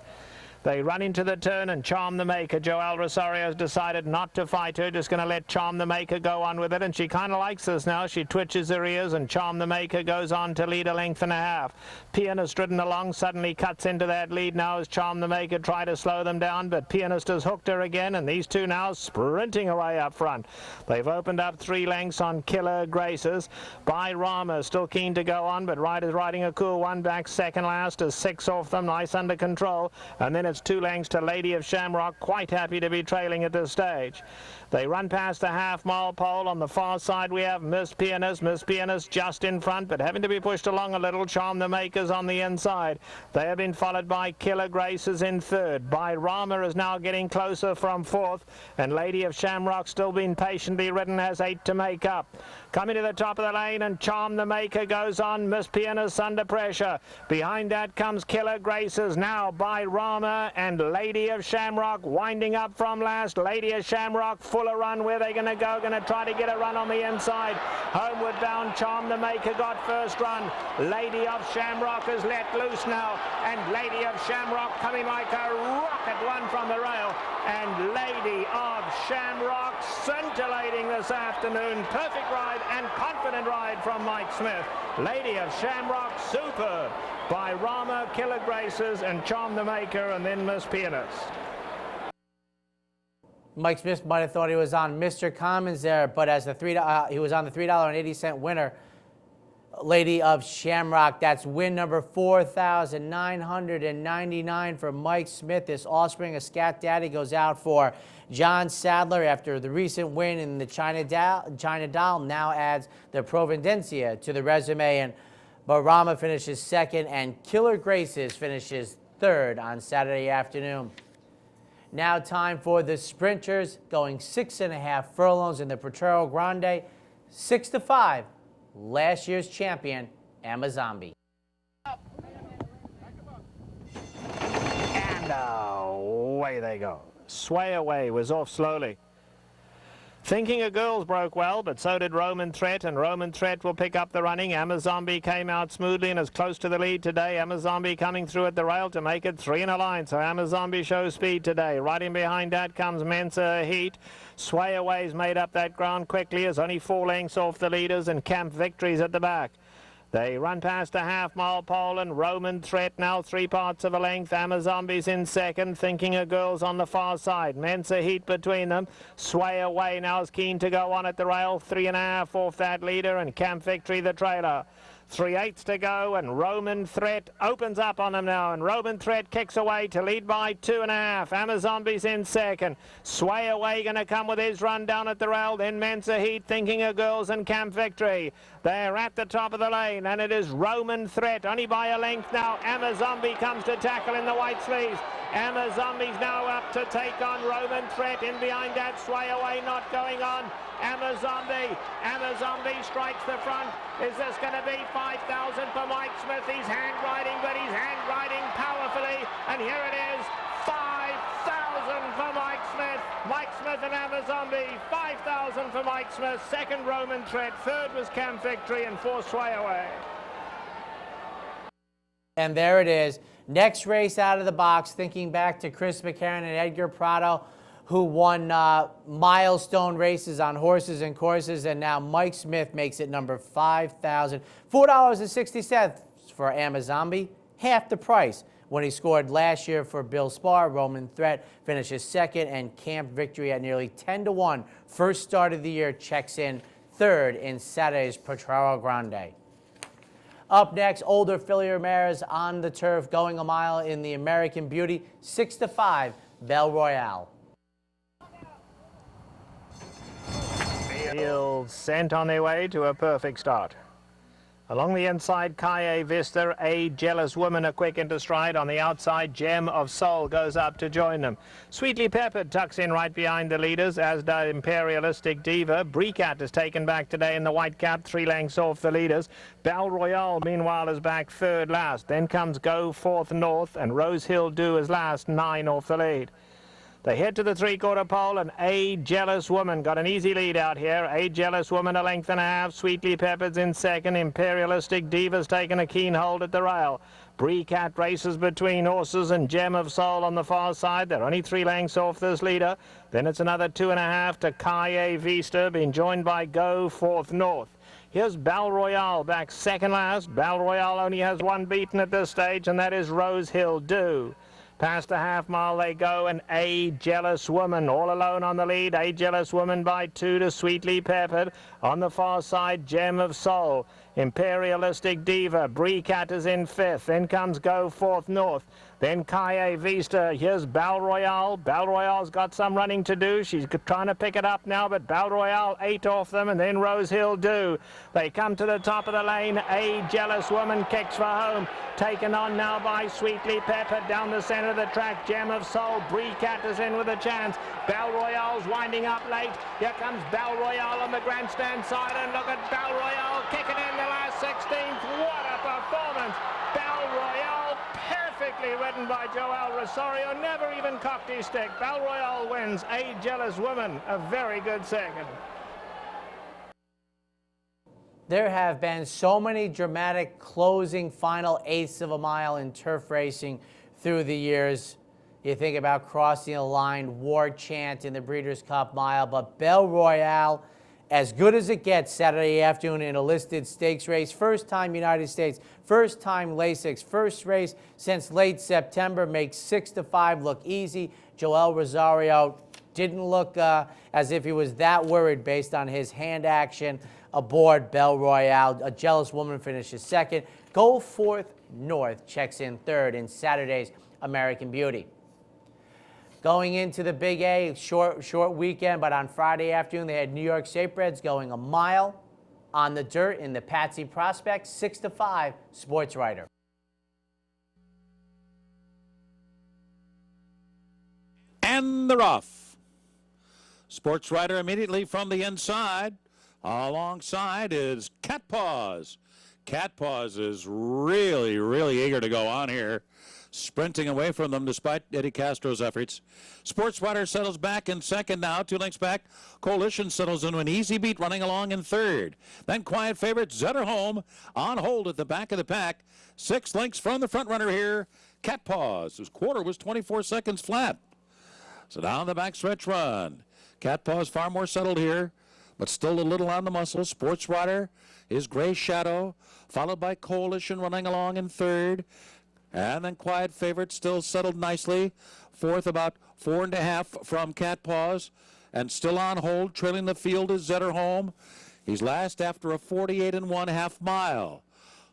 They run into the turn, and Charm the Maker, Joel Rosario, has decided not to fight her, just going to let Charm the Maker go on with it, and she kind of likes this now. She twitches her ears, and Charm the Maker goes on to lead a length and a half. Pianist ridden along, suddenly cuts into that lead now as Charm the Maker try to slow them down, but Pianist has hooked her again, and these two now sprinting away up front. They've opened up 3 lengths on Killer Graces. By Rama, still keen to go on, but Ryder's riding a cool one back second last as 6 off them, nice under control, and then it's 2 lengths to Lady of Shamrock, quite happy to be trailing at this stage. They run past the half-mile pole. On the far side we have Miss Pianist. Miss Pianist just in front, but having to be pushed along a little. Charm the Makers on the inside. They have been followed by Killer Graces in third. By Rama is now getting closer from fourth, and Lady of Shamrock still being patiently ridden, has 8 to make up. Coming to the top of the lane, and Charm the Maker goes on. Miss Pianist under pressure. Behind that comes Killer Graces, now by Rama and Lady of Shamrock winding up from last. Lady of Shamrock full of run. Where they going to go? Going to try to get a run on the inside. Homeward bound, Charm the Maker got first run. Lady of Shamrock is let loose now, and Lady of Shamrock coming like a rocket one from the rail, and Lady of Shamrock scintillating this afternoon. Perfect ride and confident ride from Mike Smith. Lady of Shamrock superb by Rama, Killer Graces, and Charm the Maker, and then Miss Pianist. Mike Smith might have thought he was on Mr. Commons there, but as he was on the $3.80 winner, Lady of Shamrock. That's win number 4,999 for Mike Smith. This offspring of Scat Daddy goes out for John Sadler after the recent win in the China Doll. Now adds the Providencia to the resume, and Barama finishes second, and Killer Graces finishes third on Saturday afternoon. Now time for the sprinters, going 6.5 furlongs in the Potrero Grande, 6 to 5. Last year's champion, Amazombi. And away they go. Sway Away was off slowly. Thinking of Girls broke well, but so did Roman Threat, and Roman Threat will pick up the running. Amazombi came out smoothly and is close to the lead today. Amazombi coming through at the rail to make it 3 in a line, so Amazombi shows speed today. Right in behind that comes Mensa Heat. Sway Away's made up that ground quickly, as only 4 lengths off the leaders, and Camp Victory's at the back. They run past a half-mile pole, and Roman Threat now 3 parts of a length. Amazombi's in second. Thinking of Girls on the far side. Mensa Heat between them. Sway Away now is keen to go on at the rail. 3.5 off that leader, and Camp Victory the trailer. 3/8 to go, and Roman Threat opens up on them now, and Roman Threat kicks away to lead by 2.5. Amazombi's in second. Sway Away going to come with his run down at the rail, then Mensa Heat, Thinking of Girls, and Camp Victory. They're at the top of the lane, and it is Roman Threat only by a length now. Amazombi comes to tackle in the white sleeves. Amazombi's now up to take on Roman Threat. In behind that, Sway Away not going on. Amazombi strikes the front. Is this going to be 5,000 for Mike Smith? He's hand riding, but he's hand riding powerfully. And here it is, 5,000 for Mike Smith. Mike Smith and Amazombi, 5,000 for Mike Smith. Second, Roman Threat. Third was Camp Victory, and fourth, Sway Away. And there it is. Next race out of the box, thinking back to Chris McCarron and Edgar Prado, who won milestone races on horses and courses, and now Mike Smith makes it number 5,000. $4.60 for Amazombi, half the price when he scored last year for Bill Spar. Roman Threat finishes second, and Camp Victory at nearly 10-1. First start of the year checks in third in Saturday's Potrero Grande. Up next, older filly mares on the turf going a mile in the American Beauty. 6-5, Belle Royale. Fields sent on their way to a perfect start. Along the inside, Kaye Vista, A Jealous Woman, a quick into stride. On the outside, Gem of Soul goes up to join them. Sweetly Peppered tucks in right behind the leaders, as does Imperialistic Diva. Brecat is taken back today in the white cap, 3 lengths off the leaders. Belle Royale, meanwhile, is back third last. Then comes Go Forth North, and Rose Hill Do is last, 9 off the lead. They head to the three-quarter pole, and A Jealous Woman got an easy lead out here. A Jealous Woman a length and a half. Sweetly Peppered's in second. Imperialistic Diva's taken a keen hold at the rail. Brecat races between horses, and Gem of Soul on the far side. They're only 3 lengths off this leader. Then it's another 2.5 to Kaye Vista, being joined by Go Forth North. Here's Belle Royale back second last. Belle Royale only has 1 beaten at this stage, and that is Rose Hill Do. Past a half mile they go, and A Jealous Woman all alone on the lead. A Jealous Woman by 2 to Sweetly Peppered. On the far side, Gem of Soul. Imperialistic Diva. Brecat is in 5th. Then comes Go Forth North. Then Kaye Vista. Here's Belle Royale. Belle Royale's got some running to do. She's trying to pick it up now, but Belle Royale 8 off them, and then Rose Hill Do. They come to the top of the lane. A Jealous Woman kicks for home. Taken on now by Sweetly Peppered down the center of the track. Gem of Soul. Brecat is in with a chance. Belle Royale's winding up late. Here comes Belle Royale on the grandstand side, and look at Belle Royale kicking in the last 16th. What a performance! Belle Royale, perfectly ridden by Joel Rosario, never even cocked his stick. Belle Royale wins. A Jealous Woman, a very good second. There have been so many dramatic closing final eighths of a mile in turf racing through the years. You think about Crossing the Line, War Chant in the Breeders' Cup Mile, but Belle Royale, as good as it gets Saturday afternoon in a listed stakes race. First time United States, first time Lasix, first race since late September, makes 6-5 look easy. Joel Rosario didn't look as if he was that worried based on his hand action aboard Belle Royale. A Jealous Woman finishes second. Go Forth North checks in third in Saturday's American Beauty. Going into the Big A, short weekend, but on Friday afternoon they had New York Saintbreds going a mile on the dirt in the Patsy Prospect, 6-5 Sports Writer. And they're off. Sports Writer immediately from the inside. Alongside is Cat Paws. Cat Paws is really, really eager to go on here, sprinting away from them despite Eddie Castro's efforts. Sports Writer settles back in second now, 2 lengths back. Coalition settles into an easy beat, running along in third. Then quiet favorite Zetter Home on hold at the back of the pack. 6 lengths from the front runner here, Cat Paws, whose quarter was 24 seconds flat. So down the backstretch run. Cat Paws far more settled here, but still a little on the muscle. Sports Writer is Gray Shadow, followed by Coalition running along in third. And then Quiet Favorite still settled nicely. Fourth, about 4.5 from Cat Paws. And still on hold, trailing the field is Zetter Home. He's last after a 48.5 mile.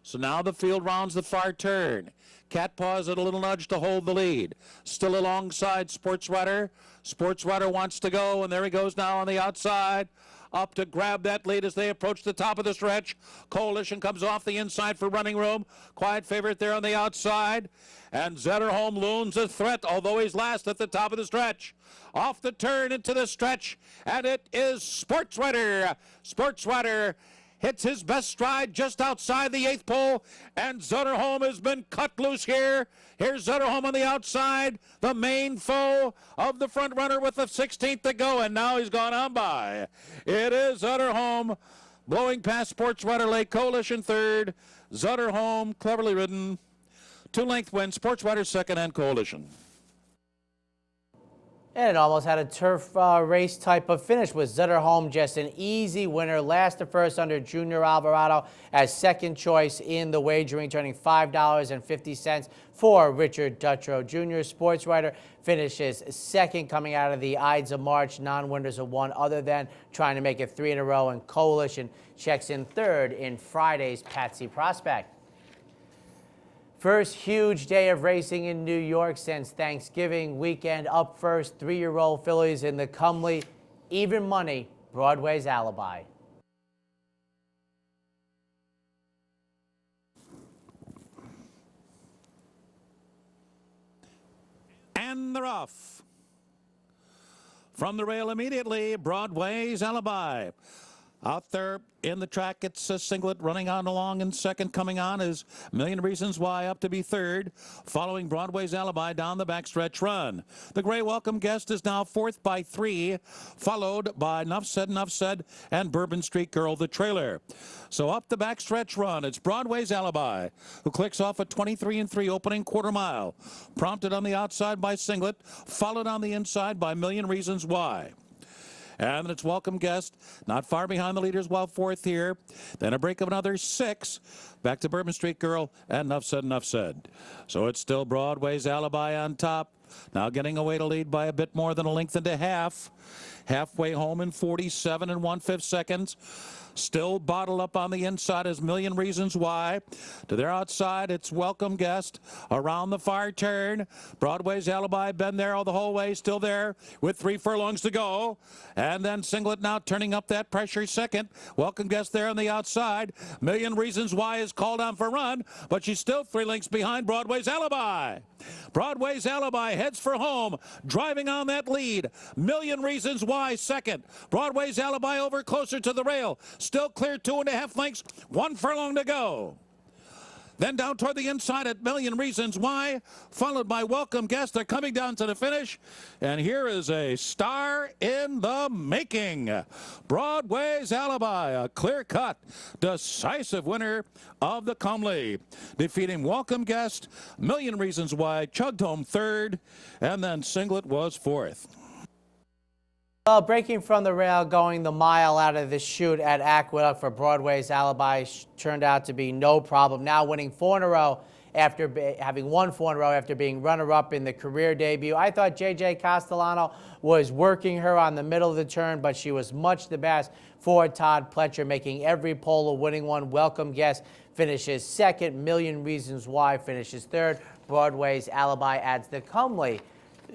So now the field rounds the far turn. Cat Paws at a little nudge to hold the lead. Still alongside Sports Writer. Sports Writer wants to go, and there he goes now on the outside. up to grab that lead as they approach the top of the stretch. Coalition comes off the inside for running room. Quiet favorite there on the outside. And Zetterholm looms a threat, although he's last at the top of the stretch. Off the turn into the stretch, and it is Sports Rider. Sports Rider hits his best stride just outside the 8th pole, and Zetterholm has been cut loose here. Here's Zetterholm on the outside, the main foe of the front runner with the 16th to go, and now he's gone on by. It is Zetterholm blowing past Sports Rider Lake. Coalition third, Zetterholm cleverly ridden. 2-length win, Sports Rider second, and Coalition. And it almost had a turf race type of finish with Zetterholm just an easy winner. Last to first under Junior Alvarado as second choice in the wagering, turning $5.50 for Richard Dutrow Jr. Sports Rider finishes second coming out of the Ides of March. Non-winners of one other than trying to make it 3 in a row. And Coalition checks in third in Friday's Patsy Prospect. First huge day of racing in New York since Thanksgiving weekend. Up first, 3-year-old fillies in the comely Even Money Broadway's Alibi. And they're off. From the rail immediately, Broadway's Alibi. Out there in the track, it's a singlet running on along in second. Coming on is A Million Reasons Why up to be third. Following Broadway's Alibi down the backstretch run. The Gray Welcome Guest is now fourth by 3, followed by Nuff Said, and Bourbon Street Girl, the trailer. So up the backstretch run, it's Broadway's Alibi, who clicks off a 23-3 opening quarter mile. Prompted on the outside by Singlet, followed on the inside by A Million Reasons Why. And it's Welcome Guest, not far behind the leaders, while fourth here. Then a break of another 6. Back to Bourbon Street Girl and Nuff Said. So it's still Broadway's Alibi on top. Now getting away to lead by a bit more than a length and a half. Halfway home in 47 1/5 seconds. Still bottled up on the inside is A Million Reasons Why. To their outside, it's Welcome Guest. Around the far turn, Broadway's Alibi, been there all the whole way, still there with 3 furlongs to go. And then Singlet now turning up that pressure second. Welcome Guest there on the outside. A Million Reasons Why is called on for run, but she's still 3 lengths behind Broadway's Alibi. Broadway's Alibi heads for home, driving on that lead. A Million Reasons Why second. Broadway's Alibi over closer to the rail. Still clear 2.5 lengths, 1 furlong to go. Then down toward the inside at A Million Reasons Why, followed by Welcome Guest. They're coming down to the finish. And here is a star in the making. Broadway's Alibi, a clear-cut, decisive winner of the Comely. Defeating Welcome Guest, A Million Reasons Why, chugged home third, and then Singlet was fourth. Well, breaking from the rail, going the mile out of the chute at Aqueduct for Broadway's Alibi turned out to be no problem. Now winning 4 in a row after having won 4 in a row after being runner-up in the career debut. I thought J.J. Castellano was working her on the middle of the turn, but she was much the best for Todd Pletcher, making every pole a winning one. Welcome Guest finishes second. A Million Reasons Why finishes third. Broadway's Alibi adds the comely,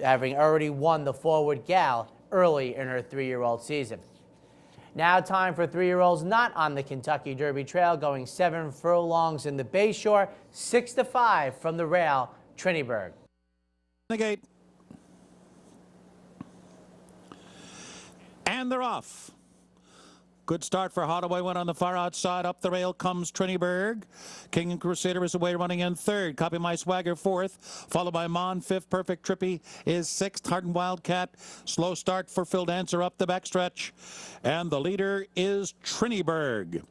having already won the Forward Gal early in her 3-year-old season. Now time for 3-year-olds not on the Kentucky Derby Trail, going 7 furlongs in the Bayshore, 6-5 from the rail, Triniburg. The gate. And they're off. Good start for Holloway, went on the far outside. Up the rail comes Triniburg. King and Crusader is away, running in third. Copy My Swagger fourth, followed by Mon fifth. Perfect Trippy is sixth. Hardened Wildcat. Slow start for Phil Dancer up the backstretch. And the leader is Triniburg.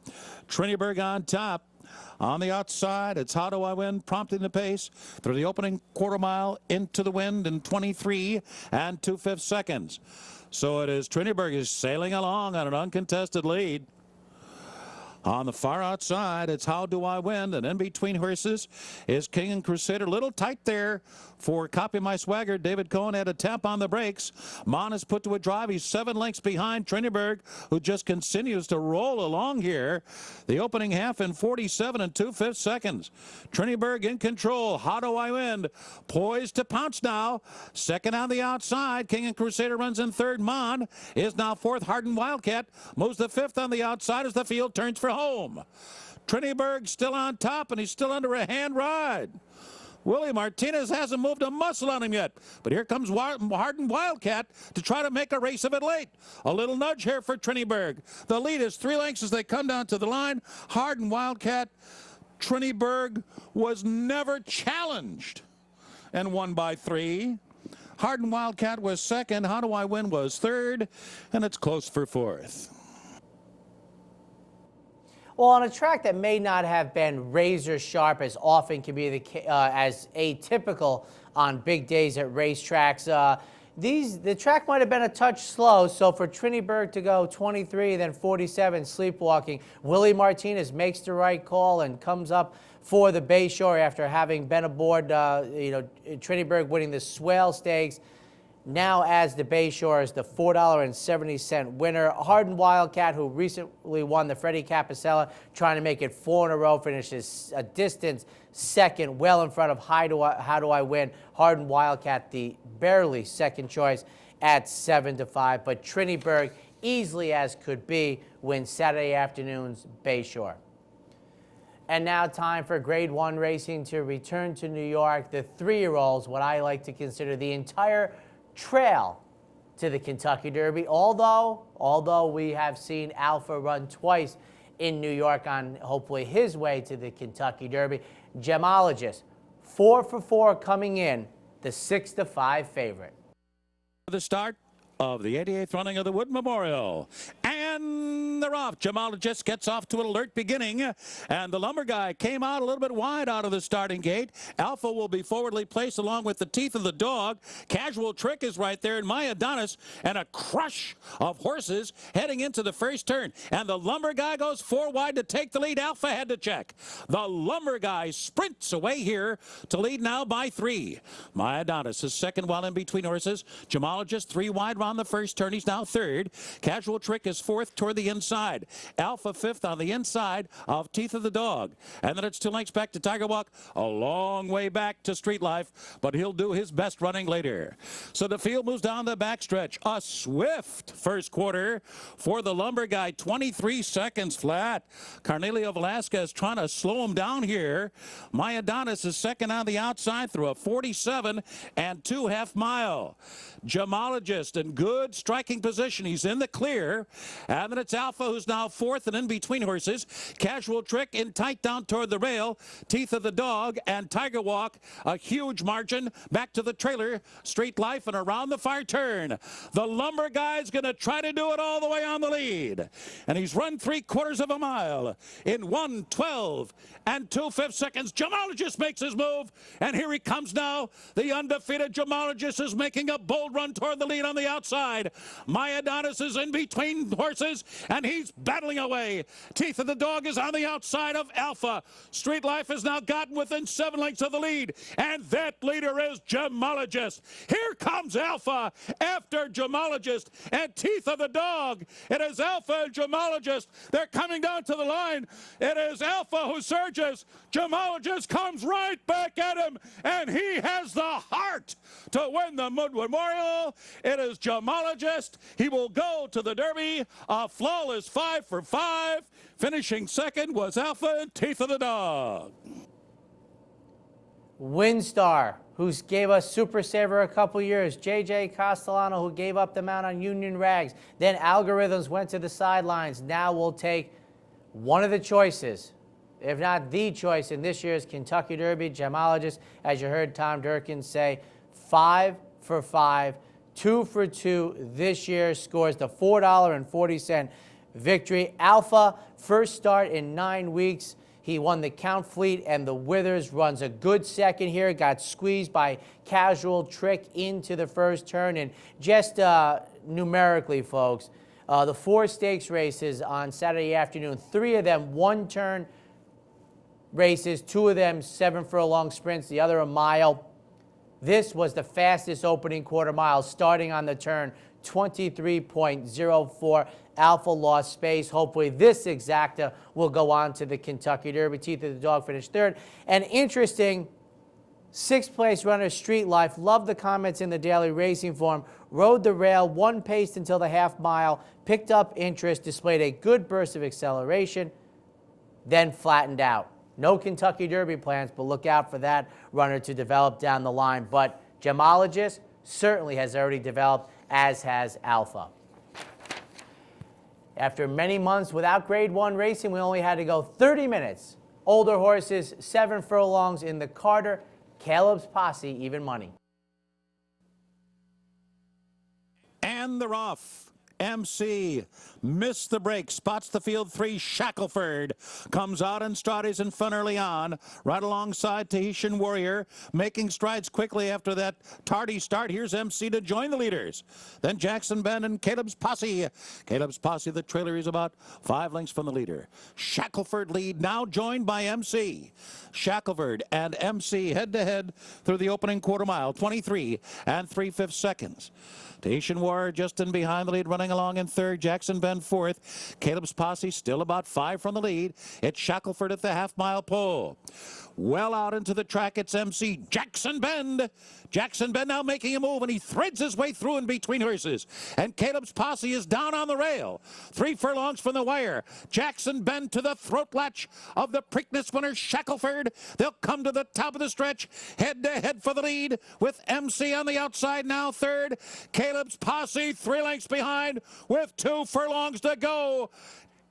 Triniburg on top. On the outside, it's How Do I Win, prompting the pace through the opening quarter mile into the wind in 23 2/5 seconds. So it is Triniburg is sailing along on an uncontested lead. On the far outside, it's How Do I Win? And in between horses is King and Crusader. Little tight there for Copy My Swagger. David Cohen had a tap on the brakes. Mon is put to a drive. He's 7 lengths behind Triniberg, who just continues to roll along here. The opening half in 47 2/5 seconds. Triniberg in control. How Do I Win? Poised to pounce now. Second on the outside. King and Crusader runs in third. Mon is now fourth. Harden Wildcat moves the fifth on the outside as the field turns for home. Triniberg still on top, and he's still under a hand ride. Willie Martinez hasn't moved a muscle on him yet, but here comes Harden Wildcat to try to make a race of it late. A little nudge here for Triniberg. The lead is 3 lengths as they come down to the line. Harden Wildcat, Triniberg was never challenged and won by 3. Harden Wildcat was second. How Do I Win was third, and it's close for fourth. Well, on a track that may not have been razor sharp as often can be as atypical on big days at racetracks, the track might have been a touch slow. So for Triniberg to go 23, then 47, sleepwalking, Willie Martinez makes the right call and comes up for the Bayshore after having been aboard. Triniberg winning the Swale Stakes. Now as the Bayshore is the $4.70 winner. Harden Wildcat, who recently won the Freddie Capicella, trying to make it 4 in a row, finishes a distance second, well in front of How Do I Win? Harden Wildcat, the barely second choice at 7-5. But Triniberg, easily as could be, wins Saturday afternoon's Bayshore. And now time for Grade 1 racing to return to New York. The 3-year-olds, what I like to consider the entire trail to the Kentucky Derby, although we have seen Alpha run twice in New York on hopefully his way to the Kentucky Derby. Gemologist, 4 for 4 coming in, the 6-5 favorite. The start of the 88th running of the Wood Memorial. And they're off. Gemologist gets off to an alert beginning, and the lumber guy came out a little bit wide out of the starting gate. Alpha will be forwardly placed along with the Teeth of the Dog. Casual Trick is right there, and My Adonis, and a crush of horses heading into the first turn. And the lumber guy goes 4 wide to take the lead. Alpha had to check. The lumber guy sprints away here to lead now by 3. My Adonis is second while in between horses. Gemologist 3 wide on the first turn. He's now third. Casual Trick is fourth toward the inside. Alpha fifth on the inside of Teeth of the Dog. And then it's 2 lengths back to Tiger Walk. A long way back to Street Life, but he'll do his best running later. So the field moves down the backstretch. A swift first quarter for the lumber guy. 23 seconds flat. Carnelio Velasquez trying to slow him down here. My Adonis is second on the outside through a 47 and 2 half-mile. Gemologist in good striking position. He's in the clear. And then it's Alpha, who's now fourth and in between horses. Casual Trick in tight down toward the rail. Teeth of the Dog and Tiger Walk, a huge margin back to the trailer. Street Life and around the far turn. The lumber guy's going to try to do it all the way on the lead. And he's run 3/4 of a mile in 1:12 and 2/5 seconds. Gemologist makes his move, and here he comes now. The undefeated Gemologist is making a bold run toward the lead on the outside. My Adonis is in between horses, and he's battling away. Teeth of the Dog is on the outside of Alpha. Street Life has now gotten within 7 lengths of the lead, and that leader is Gemologist. Here comes Alpha after Gemologist and Teeth of the Dog. It is Alpha and Gemologist. They're coming down to the line. It is Alpha who surges. Gemologist comes right back at him, and he has the heart to win the Wood Memorial. It is Gemologist. He will go to the Derby. A flawless 5 for 5. Finishing second was Alpha and Teeth of the Dog. Windstar, who gave us Super Saver a couple years. J.J. Castellano, who gave up the mount on Union Rags. Then Algorithms went to the sidelines. Now we'll take one of the choices, if not the choice, in this year's Kentucky Derby. Gemologist, as you heard Tom Durkin say, 5 for 5. 2 for 2 this year, scores the $4.40 victory. Alpha, first start in 9 weeks. He won the Count Fleet and the Withers, runs a good second here, got squeezed by Casual Trick into the first turn. And just numerically, folks, The 4 stakes races on Saturday afternoon, 3 of them one-turn races, 2 of them 7 furlong sprints, the other a mile. This was the fastest opening quarter mile, starting on the turn, 23.04. Alpha lost space. Hopefully this exacta will go on to the Kentucky Derby. Teeth of the Dog finished 3rd. And interesting, 6th place runner Street Life, loved the comments in the daily racing form, rode the rail, one paced until the half mile, picked up interest, displayed a good burst of acceleration, then flattened out. No Kentucky Derby plans, but look out for that runner to develop down the line. But Gemologist certainly has already developed, as has Alpha. After many months without Grade 1 racing, we only had to go 30 minutes. Older horses, 7 furlongs in the Carter. Caleb's Posse, even money. And they're off. MC missed the break, spots the field 3. Shackelford comes out and Strades in front early on, right alongside Tahitian Warrior, making strides quickly after that tardy start. Here's MC to join the leaders. Then Jackson Bend and Caleb's Posse. Caleb's Posse, the trailer, is about 5 lengths from the leader. Shackelford lead, now joined by MC. Shackelford and MC head-to-head through the opening quarter mile, 23 3/5 seconds. Tahitian Warrior just in behind the lead, running along in 3rd. Jackson Bend 4th. Caleb's Posse still about 5 from the lead. It's Shackelford at the half-mile pole. Well out into the track, it's MC Jackson Bend. Jackson Bend now making a move, and he threads his way through in between horses. And Caleb's Posse is down on the rail. 3 furlongs from the wire. Jackson Bend to the throat latch of the Preakness winner, Shackelford. They'll come to the top of the stretch, head-to-head for the lead, with MC on the outside now 3rd. Caleb's Posse 3 lengths behind with 2 furlongs to go.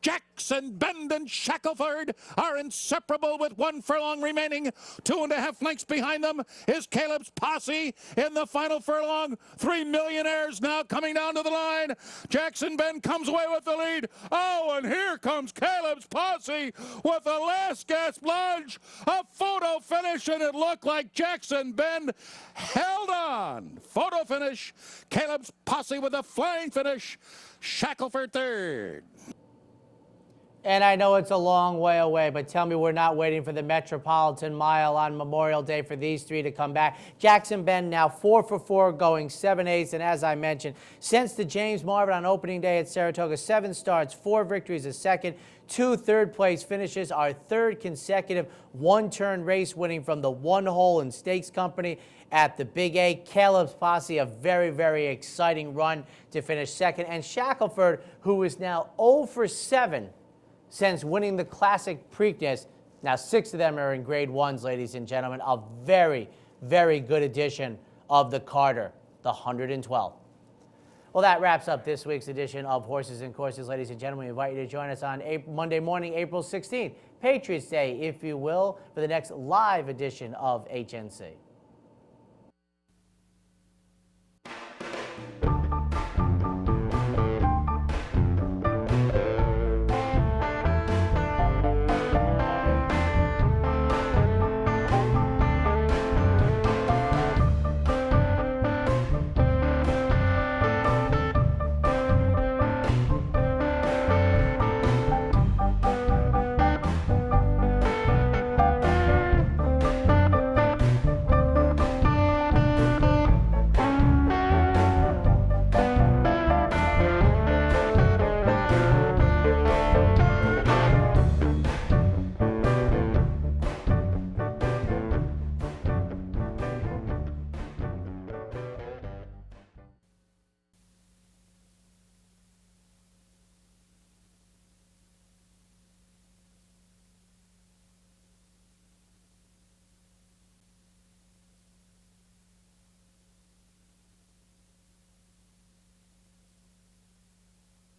Jackson Bend and Shackelford are inseparable with 1 furlong remaining. 2.5 lengths behind them is Caleb's Posse in the final furlong. 3 millionaires now coming down to the line. Jackson Bend comes away with the lead. Oh, and here comes Caleb's Posse with a last gasp lunge. A photo finish, and it looked like Jackson Bend held on. Photo finish. Caleb's Posse with a flying finish. Shackelford 3rd. And I know it's a long way away, but tell me we're not waiting for the Metropolitan Mile on Memorial Day for these 3 to come back. Jackson Bend now 4 for 4, going 7/8. And as I mentioned, since the James Marvin on opening day at Saratoga, 7 starts, 4 victories, a second, 2 third-place finishes, our 3rd consecutive one-turn race winning from the One Hole and Stakes Company at the Big A. Caleb's Posse, a very, very exciting run to finish 2nd. And Shackelford, who is now 0 for 7 since winning the Classic Preakness. Now 6 of them are in Grade 1s, ladies and gentlemen. A very, very good edition of the Carter, the 112. Well, that wraps up this week's edition of Horses and Courses, ladies and gentlemen. We invite you to join us on Monday morning, April 16th, Patriots Day, if you will, for the next live edition of HNC.